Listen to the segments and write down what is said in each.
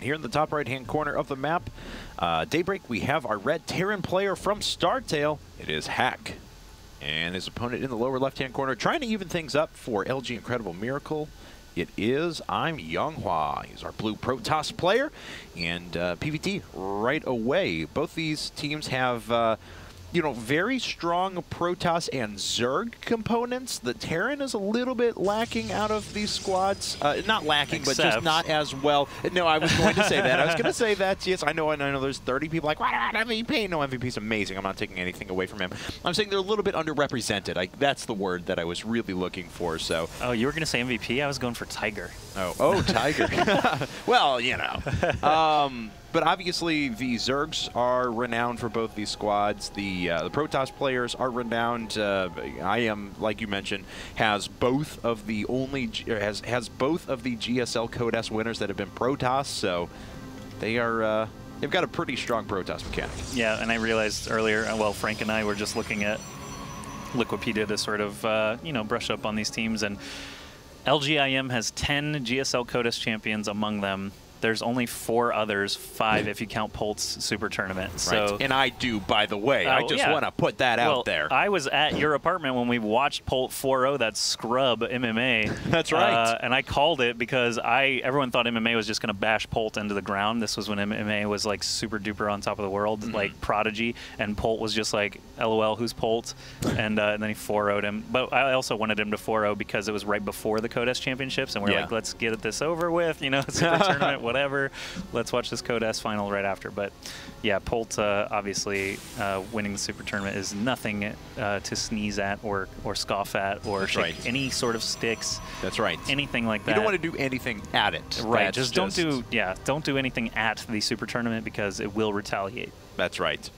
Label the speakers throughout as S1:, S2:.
S1: here in the top right-hand corner of the map, Daybreak, we have our red Terran player from StarTale. It is Hack. And his opponent in the lower left-hand corner, trying to even things up for LG Incredible Miracle. It is IM.YongHwa. He's our blue Protoss player. And PVT right away. Both these teams have, you know, very strong Protoss and Zerg components. The Terran is a little bit lacking out of these squads. Not lacking, but just not as well. No, I was going to say that. I was going to say that. Yes, I know there's 30 people like, why not MVP? No, MVP's amazing. I'm not taking anything away from him. I'm saying they're a little bit underrepresented. That's the word that I was really looking for. So.
S2: Oh, you were going to say MVP? I was going for Tiger.
S1: Oh, Tiger. Well, you know. But obviously, the Zergs are renowned for both these squads. The Protoss players are renowned. IM, like you mentioned, has both of the has both of the GSL Code S winners that have been Protoss. So they are they've got a pretty strong Protoss mechanic.
S2: Yeah, and I realized earlier. Well, Frank and I were just looking at Liquipedia to sort of you know, brush up on these teams, and LGIM has 10 GSL Code S champions among them. There's only 4 others, 5 if you count Polt's Super Tournament. So,
S1: right. And I do, by the way. I just want to put that out there.
S2: I was at your apartment when we watched Polt 4-0, that scrub MMA.
S1: That's right.
S2: And I called it because everyone thought MMA was just going to bash Polt into the ground. This was when MMA was like super duper on top of the world, like Prodigy. And Polt was just like, LOL, who's Polt? And then he 4-0'd him. But I also wanted him to 4-0 because it was right before the Code S Championships. And we were like, let's get this over with, you know, Super Tournament. Whatever. Let's watch this Code S final right after. But yeah, Polt
S1: obviously
S2: winning the Super Tournament is nothing to sneeze at or scoff at or shake any sort of sticks.
S1: That's right.
S2: Anything like that.
S1: You don't want to do anything at it.
S2: Right. Just don't do anything at the Super Tournament because it will retaliate.
S1: That's right.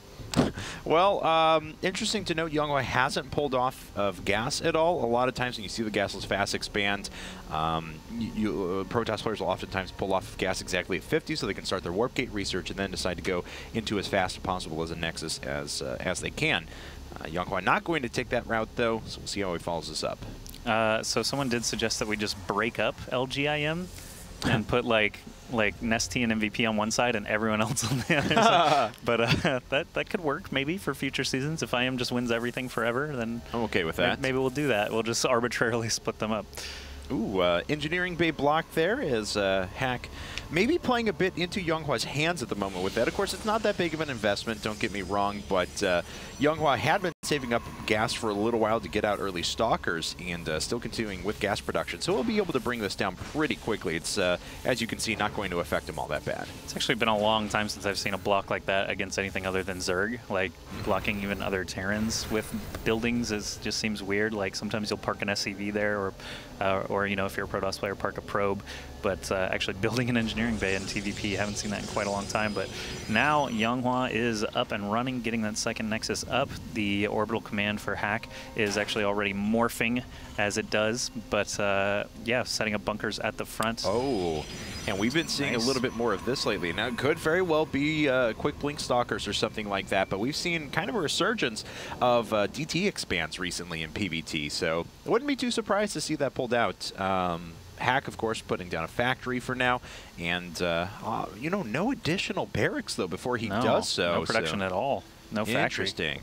S1: Well, interesting to note, YongHwa hasn't pulled off of gas at all. A lot of times when you see the gasless fast expand, Protoss players will oftentimes pull off of gas exactly at 50 so they can start their warp gate research and then decide to go into as fast as possible as a Nexus as they can. YongHwa not going to take that route, though, so we'll see how he follows this up.
S2: So someone did suggest that we just break up LGIM and put like Nesty and MVP on one side and everyone else on the other side. But that could work maybe for future seasons. If IM just wins everything forever, then
S1: I'm okay with that.
S2: Maybe we'll do that. We'll just arbitrarily split them up.
S1: Ooh, Engineering Bay block there is Hack maybe playing a bit into YongHwa's hands at the moment with that. Of course, it's not that big of an investment, don't get me wrong, but YongHwa had been saving up gas for a little while to get out early Stalkers and still continuing with gas production. So he'll be able to bring this down pretty quickly. It's, as you can see, not going to affect him all that bad.
S2: It's actually been a long time since I've seen a block like that against anything other than Zerg. Like, blocking even other Terrans with buildings just seems weird. Like, sometimes you'll park an SCV there or you know, if you're a Protoss player, park a probe. But actually building an engineering bay in TVP, haven't seen that in quite a long time. But now YongHwa is up and running, getting that second Nexus up. The orbital command for Hack is actually already morphing as it does. But yeah, setting up bunkers at the front.
S1: Oh, and we've been seeing a little bit more of this lately. Now, it could very well be quick blink stalkers or something like that. But we've seen kind of a resurgence of DT expands recently in PVT. So I wouldn't be too surprised to see that pulled out. Hack, of course, putting down a factory for now, and you know, no additional barracks though before he does so.
S2: No production at all. No factory.
S1: Interesting.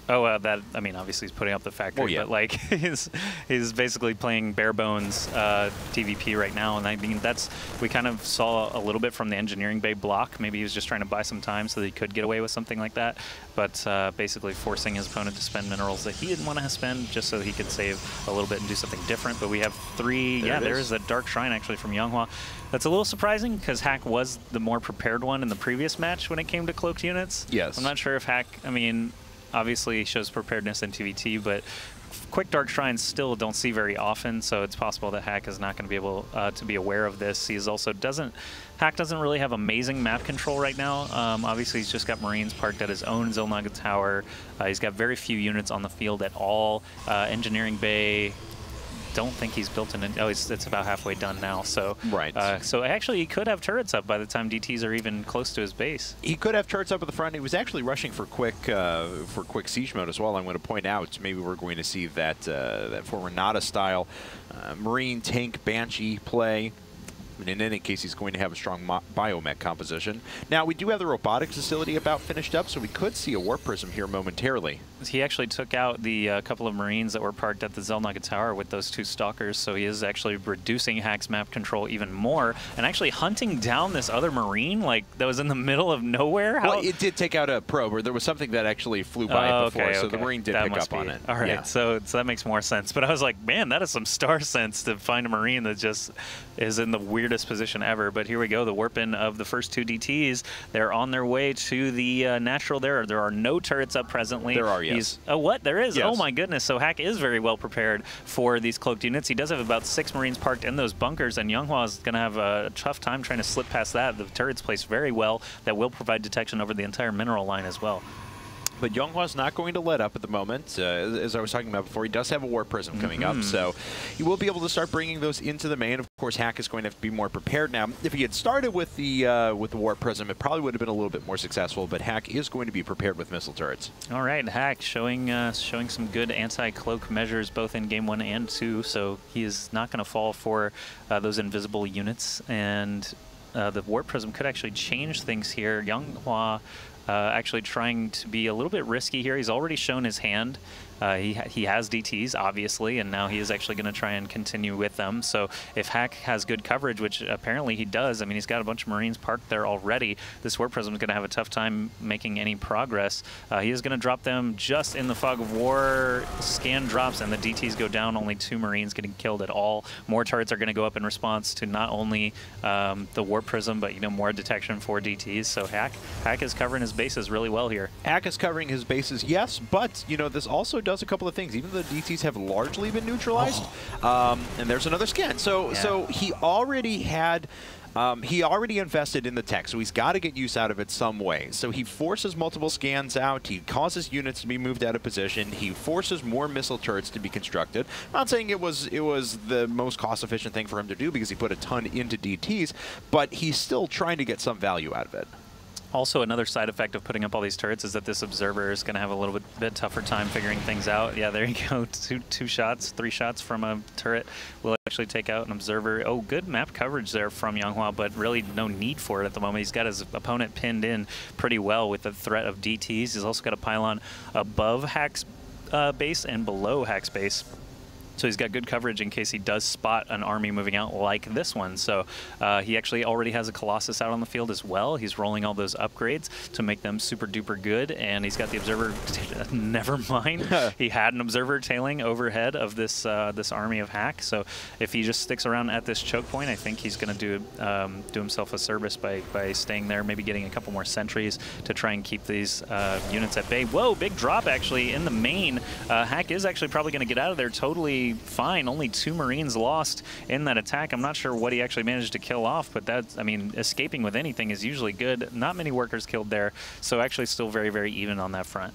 S2: Oh, I mean, obviously he's putting up the factory, but like he's basically playing bare bones TVP right now, and I mean we kind of saw a little bit from the engineering bay block. Maybe he was just trying to buy some time so that he could get away with something like that, but basically forcing his opponent to spend minerals that he didn't want to spend just so he could save a little bit and do something different. But we have 3. There's a Dark Shrine actually from YongHwa. That's a little surprising because Hack was the more prepared one in the previous match when it came to cloaked units.
S1: Yes.
S2: I'm not sure if Hack, I mean, obviously shows preparedness in TVT, but quick Dark Shrines still don't see very often, so it's possible that Hack is not going to be able to be aware of this. He's also Hack doesn't really have amazing map control right now. Obviously, he's just got Marines parked at his own Zilnaga Tower. He's got very few units on the field at all. Engineering Bay, don't think he's built an. Oh, it's about halfway done now. So so actually, he could have turrets up by the time DTs are even close to his base.
S1: He could have turrets up at the front. He was actually rushing for quick siege mode as well. I'm going to point out maybe we're going to see that that former Nada style Marine tank Banshee play. And in any case, he's going to have a strong biomech composition. Now, we do have the robotics facility about finished up, so we could see a Warp Prism here momentarily.
S2: He actually took out the couple of Marines that were parked at the Zelnaga Tower with those 2 Stalkers, so he is actually reducing Hack's map control even more, and actually hunting down this other Marine, like, that was in the middle of nowhere.
S1: Well, it did take out a probe, or there was something that actually flew by before, so the Marine did pick up on it.
S2: All right, so that makes more sense. But I was like, man, that is some star sense to find a Marine that just is in the weirdest position ever. But here we go, the warp-in of the first 2 DTs. They're on their way to the natural there. There are no turrets up presently.
S1: There are, yes.
S2: Oh, what? There is?
S1: Yes.
S2: Oh, my goodness. So Hack is very well prepared for these cloaked units. He does have about 6 Marines parked in those bunkers, and YongHwa is going to have a tough time trying to slip past that. The turret's placed very well. That will provide detection over the entire mineral line as well.
S1: But YongHwa's not going to let up at the moment. As I was talking about before, he does have a Warp Prism coming up, so he will be able to start bringing those into the main. Of course, Hack is going to have to be more prepared now. If he had started with the Warp Prism, it probably would have been a little bit more successful, but Hack is going to be prepared with missile turrets. All
S2: right, Hack showing some good anti-cloak measures both in Game 1 and 2, so he is not going to fall for those invisible units, and the Warp Prism could actually change things here. YongHwa actually trying to be a little bit risky here. He's already shown his hand. He has DTs, obviously, and now he is actually going to try and continue with them. So if Hack has good coverage, which apparently he does, I mean, he's got a bunch of Marines parked there already, this Warp Prism is going to have a tough time making any progress. He is going to drop them just in the Fog of War. Scan drops, and the DTs go down. Only 2 Marines getting killed at all. More turrets are going to go up in response to not only the Warp Prism, but, you know, more detection for DTs. So Hack is covering his bases really well here.
S1: Hack is covering his bases, yes, but, you know, this also does a couple of things. Even though the DTs have largely been neutralized, and there's another scan. So he already had he already invested in the tech, so he's got to get use out of it some way. So he forces multiple scans out, he causes units to be moved out of position, he forces more missile turrets to be constructed. I'm not saying it was the most cost-efficient thing for him to do because he put a ton into DTs, but he's still trying to get some value out of it.
S2: Also, another side effect of putting up all these turrets is that this observer is going to have a little bit tougher time figuring things out. Yeah, there you go. 3 shots from a turret will actually take out an observer. Oh, good map coverage there from YongHwa, but really no need for it at the moment. He's got his opponent pinned in pretty well with the threat of DTs. He's also got a pylon above Hack's base and below Hack's base. So he's got good coverage in case he does spot an army moving out like this one. So he actually already has a Colossus out on the field as well. He's rolling all those upgrades to make them super duper good. And he's got the observer. Never mind. He had an observer tailing overhead of this this army of Hack. So if he just sticks around at this choke point, I think he's going to do himself a service by staying there, maybe getting a couple more sentries to try and keep these units at bay. Whoa, big drop actually in the main. Hack is actually probably going to get out of there totally fine. Only 2 Marines lost in that attack. I'm not sure what he actually managed to kill off, but that's, I mean, escaping with anything is usually good. Not many workers killed there, so actually still very, very even on that front.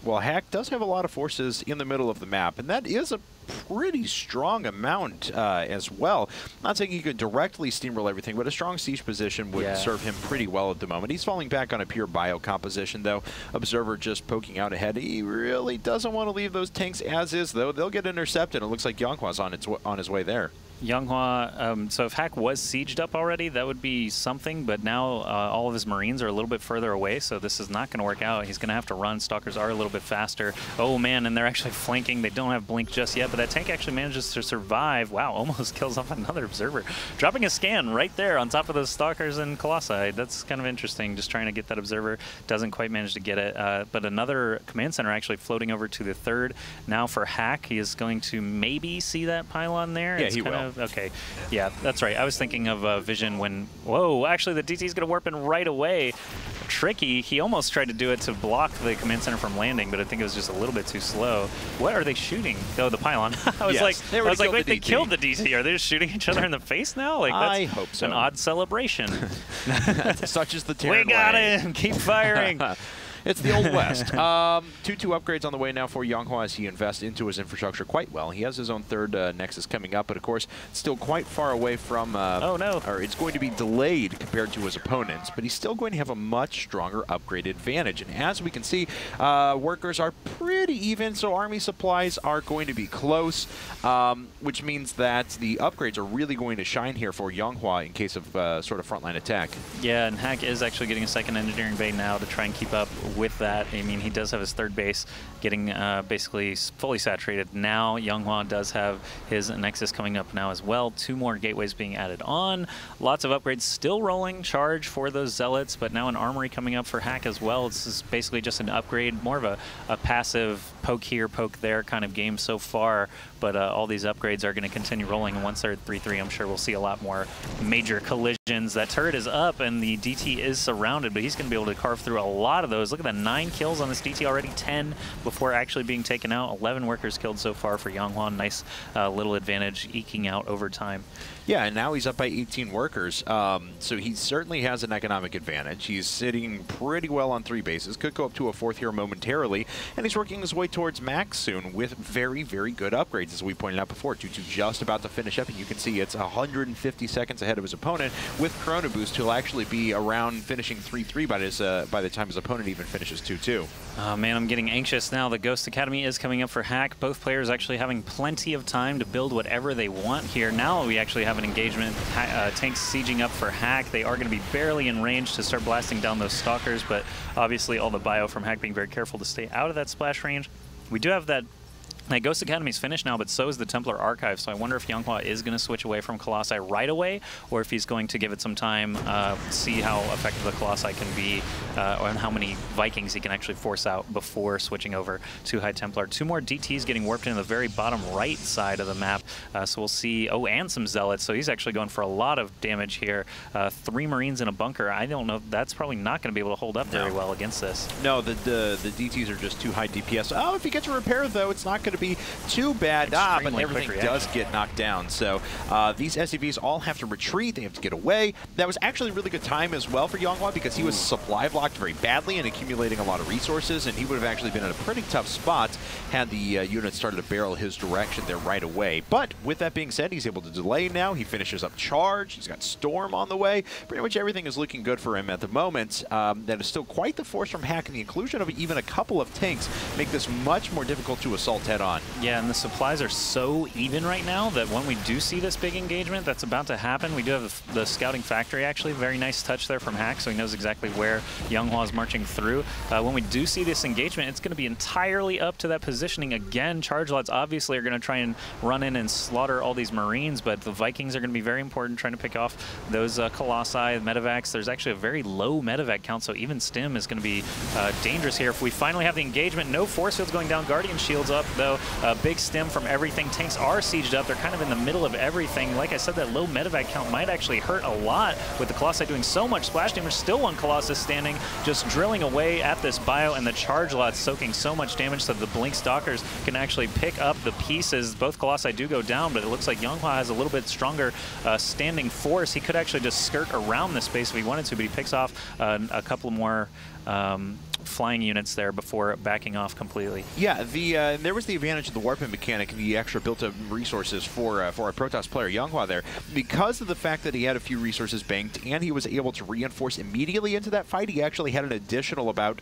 S1: Well, Hack does have a lot of forces in the middle of the map, and that is a pretty strong amount as well. Not saying he could directly steamroll everything, but a strong siege position would serve him pretty well at the moment. He's falling back on a pure bio composition, though. Observer just poking out ahead. He really doesn't want to leave those tanks as is, though. They'll get intercepted. It looks like YongHwa's on his way there.
S2: YongHwa, so if Hack was sieged up already, that would be something, but now all of his Marines are a little bit further away, so this is not going to work out. He's going to have to run. Stalkers are a little bit faster. Oh, man, and they're actually flanking. They don't have Blink just yet, but that tank actually manages to survive. Wow, almost kills off another observer. Dropping a scan right there on top of those Stalkers and Colossi. That's kind of interesting, just trying to get that observer. Doesn't quite manage to get it, but another command center actually floating over to the 3rd. Now for Hack, he is going to maybe see that pylon there.
S1: Yeah, he will.
S2: Okay, yeah, that's right. I was thinking of Vision when, whoa, actually the DT's going to warp in right away. Tricky. He almost tried to do it to block the command center from landing, but I think it was just a little bit too slow. What are they shooting? Oh, the pylon. I was like, wait, they killed the DT. Are they just shooting each other in the face now? Like, that's
S1: I hope so.
S2: An odd celebration.
S1: Such is the Terran
S2: We got him. Keep firing.
S1: It's the Old West. 2-2 upgrades on the way now for YongHwa as he invests into his infrastructure quite well. He has his own third Nexus coming up, but of course, still quite far away from...
S2: oh, no.
S1: Or it's going to be delayed compared to his opponents, but he's still going to have a much stronger upgrade advantage. And as we can see, workers are pretty even, so army supplies are going to be close, which means that the upgrades are really going to shine here for YongHwa in case of sort of frontline attack.
S2: Yeah, and Hack is actually getting a second engineering bay now to try and keep up with that. I mean, he does have his third base getting basically fully saturated. Now, YongHwa does have his Nexus coming up now as well. 2 more gateways being added on. Lots of upgrades still rolling. Charge for those Zealots, but now an armory coming up for Hack as well. This is basically just an upgrade, more of a passive poke here, poke there kind of game so far. But all these upgrades are going to continue rolling, and once they're at 3-3, I'm sure we'll see a lot more major collisions. That turret is up, and the DT is surrounded, but he's going to be able to carve through a lot of those. Look at the 9 kills on this DT already, 10 before actually being taken out. 11 workers killed so far for YongHwa. Nice little advantage eking out over time.
S1: Yeah, and now he's up by 18 workers, so he certainly has an economic advantage. He's sitting pretty well on 3 bases, could go up to a 4th here momentarily, and he's working his way towards max soon with very, very good upgrades, as we pointed out before. 2-2 just about to finish up, and you can see it's 150 seconds ahead of his opponent. With Chrono Boost, he'll actually be around finishing 3-3 by the time his opponent even finishes 2-2.
S2: Oh man, I'm getting anxious now. The Ghost Academy is coming up for Hack. Both players actually having plenty of time to build whatever they want here. Now we actually have an engagement. Tanks sieging up for Hack. They are going to be barely in range to start blasting down those stalkers, but obviously all the bio from Hack being very careful to stay out of that splash range. We do have that Ghost Academy's finished now, but so is the Templar Archive, so I wonder if YongHwa is going to switch away from Colossi right away, or if he's going to give it some time, see how effective the Colossi can be, and how many Vikings he can actually force out before switching over to High Templar. 2 more DTs getting warped into the very bottom right side of the map, so we'll see, oh, and some Zealots, so he's actually going for a lot of damage here. 3 Marines in a bunker. I don't know, that's probably not going to be able to hold up very well against this.
S1: No, the DTs are just too high DPS. Oh, if he gets a repair, though, it's not going to be too bad. But everything does get knocked down. So these SCVs all have to retreat. They have to get away. That was actually really good time as well for YongHwa because he was supply blocked very badly and accumulating a lot of resources, and he would have actually been in a pretty tough spot had the unit started to barrel his direction there right away. But with that being said, he's able to delay now. He finishes up Charge. He's got Storm on the way. Pretty much everything is looking good for him at the moment. That is still quite the force from Hack, and the inclusion of even a couple of tanks make this much more difficult to assault head on.
S2: Yeah, and the supplies are so even right now that when we do see this big engagement that's about to happen, we do have the scouting factory actually. Very nice touch there from Hack, so he knows exactly where YongHwa is marching through. When we do see this engagement, it's going to be entirely up to that positioning again. Charge lots obviously are going to try and run in and slaughter all these Marines, but the Vikings are going to be very important trying to pick off those Colossi, medevacs. There's actually a very low medevac count, so even Stim is going to be dangerous here. If we finally have the engagement, no force fields going down, Guardian shields up though. Big Stim from everything. Tanks are sieged up. They're kind of in the middle of everything. Like I said, that low medevac count might actually hurt a lot with the Colossi doing so much splash damage. Still one Colossus standing, just drilling away at this bio, and the Charge lots soaking so much damage so the Blink Stalkers can actually pick up the pieces. Both Colossi do go down, but it looks like YongHwa has a little bit stronger standing force. He could actually just skirt around the space if he wanted to, but he picks off a couple more flying units there before backing off completely.
S1: Yeah, there was the advantage of the warping mechanic and the extra built-up resources for a Protoss player, YongHwa there. Because of the fact that he had a few resources banked and he was able to reinforce immediately into that fight, he actually had an additional about,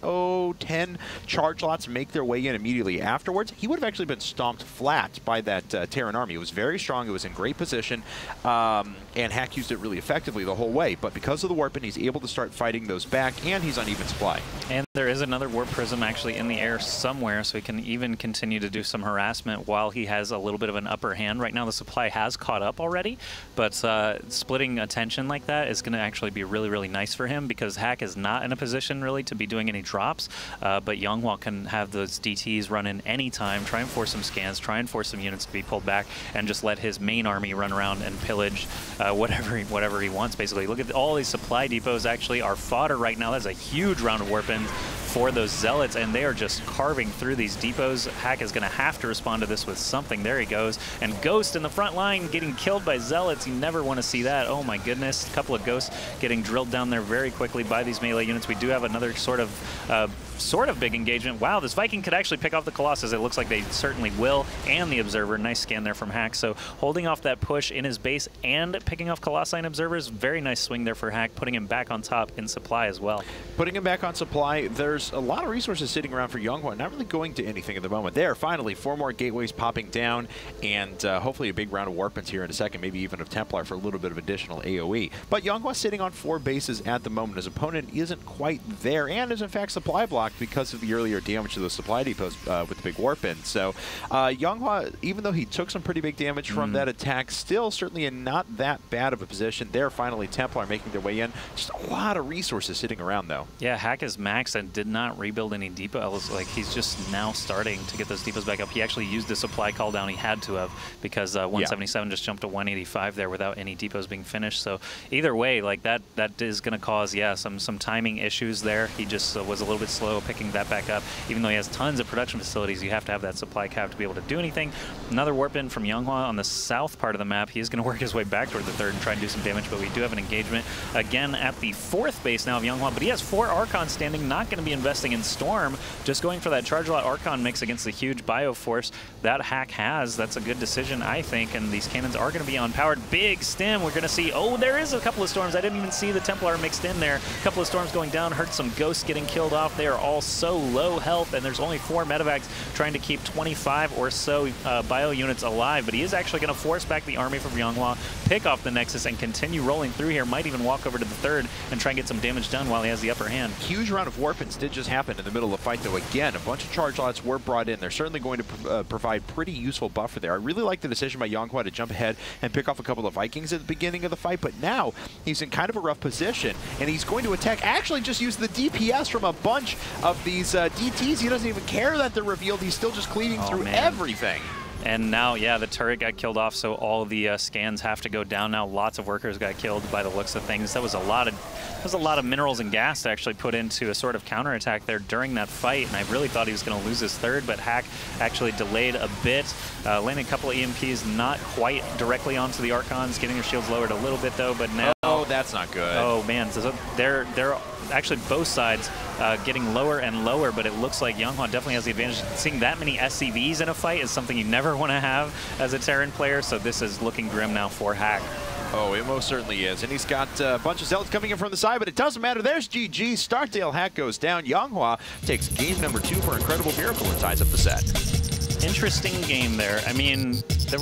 S1: 10 charge lots make their way in immediately afterwards. He would have actually been stomped flat by that Terran army. It was very strong, it was in great position, and Hack used it really effectively the whole way. But because of the warping, he's able to start fighting those back, and he's on even supply.
S2: And there is another warp prism actually in the air somewhere, so he can even continue to do some harassment while he has a little bit of an upper hand. Right now the supply has caught up already, but splitting attention like that is going to actually be really, really nice for him because Hack is not in a position really to be doing any drops, but YongHwa can have those DTs run in anytime, try and force some scans, try and force some units to be pulled back, and just let his main army run around and pillage whatever he wants, basically. Look at all these supply depots actually are fodder right now. That's a huge round of warp-ins for those Zealots, and they are just carving through these depots. Hack is going to have to respond to this with something. There he goes. And Ghost in the front line getting killed by Zealots. You never want to see that. Oh my goodness. A couple of Ghosts getting drilled down there very quickly by these melee units. We do have another sort of sort of big engagement. Wow, this Viking could actually pick off the Colossus. It looks like they certainly will, and the Observer. Nice scan there from Hack. So holding off that push in his base and picking off Colossi and Observers, very nice swing there for Hack, putting him back on top in supply as well.
S1: Putting him back on supply, there's a lot of resources sitting around for YongHwa, not really going to anything at the moment. There, finally, 4 more gateways popping down, and hopefully a big round of Warpins here in a second, maybe even of Templar for a little bit of additional AoE. But YongHwa sitting on 4 bases at the moment. His opponent isn't quite there, and is in fact supply blocked because of the earlier damage to the supply depots with the big Warpin. So YongHwa, even though he took some pretty big damage from that attack, still certainly in not that bad of a position. There, finally, Templar making their way in. Just a lot of resources sitting around, though.
S2: Yeah, Hack is max and did not rebuild any depots. Like, he's just now starting to get those depots back up. He actually used the supply call down. He had to have, because 177 just jumped to 185 there without any depots being finished. So either way, like that is going to cause, some timing issues there. He just was a little bit slow picking that back up. Even though he has tons of production facilities, you have to have that supply cap to be able to do anything. Another warp in from YongHwa on the south part of the map. He is going to work his way back toward the third and try and do some damage, but we do have an engagement again at the 4th base now of YongHwa, but he has 4 Archons standing, not going to be investing in Storm, just going for that Charge Lot Archon mix against the huge Bioforce that Hack has. That's a good decision, I think, and these cannons are going to be on-powered. Big stim, we're going to see, oh, there is a couple of Storms. I didn't even see the Templar mixed in there. A couple of Storms going down, hurt some Ghosts getting killed off. They are all so low health, and there's only 4 medevacs trying to keep 25 or so bio units alive, but he is actually going to force back the army from YongHwa, pick off the Nexus, and continue rolling through here. Might even walk over to the third and try and get some damage done while he has the upper hand.
S1: Huge round of Warpins did just happen in the middle of the fight, though. Again, a bunch of charge lots were brought in. They're certainly going to provide pretty useful buffer there. I really like the decision by YongHwa to jump ahead and pick off a couple of Vikings at the beginning of the fight, but now he's in kind of a rough position, and he's going to attack, actually just use the DPS from a bunch of these DTs. He doesn't even care that they're revealed. He's still just cleaving through everything.
S2: And now, yeah, the turret got killed off, so all the scans have to go down now. Lots of workers got killed by the looks of things. That was a lot of minerals and gas to actually put into a sort of counterattack there during that fight, and I really thought he was going to lose his third, but Hack actually delayed a bit, landing a couple of EMPs, not quite directly onto the Archons, getting their shields lowered a little bit though, but now...
S1: Oh, that's not good.
S2: Oh, man, so they're actually both sides getting lower and lower, but it looks like YongHwa definitely has the advantage. Seeing that many SCVs in a fight is something you never want to have as a Terran player, so this is looking grim now for Hack.
S1: Oh, it most certainly is. And he's got a bunch of Zealots coming in from the side, but it doesn't matter. There's GG. StarTale Hack goes down. YongHwa takes game number 2 for Incredible Miracle and ties up the set.
S2: Interesting game there. I mean, there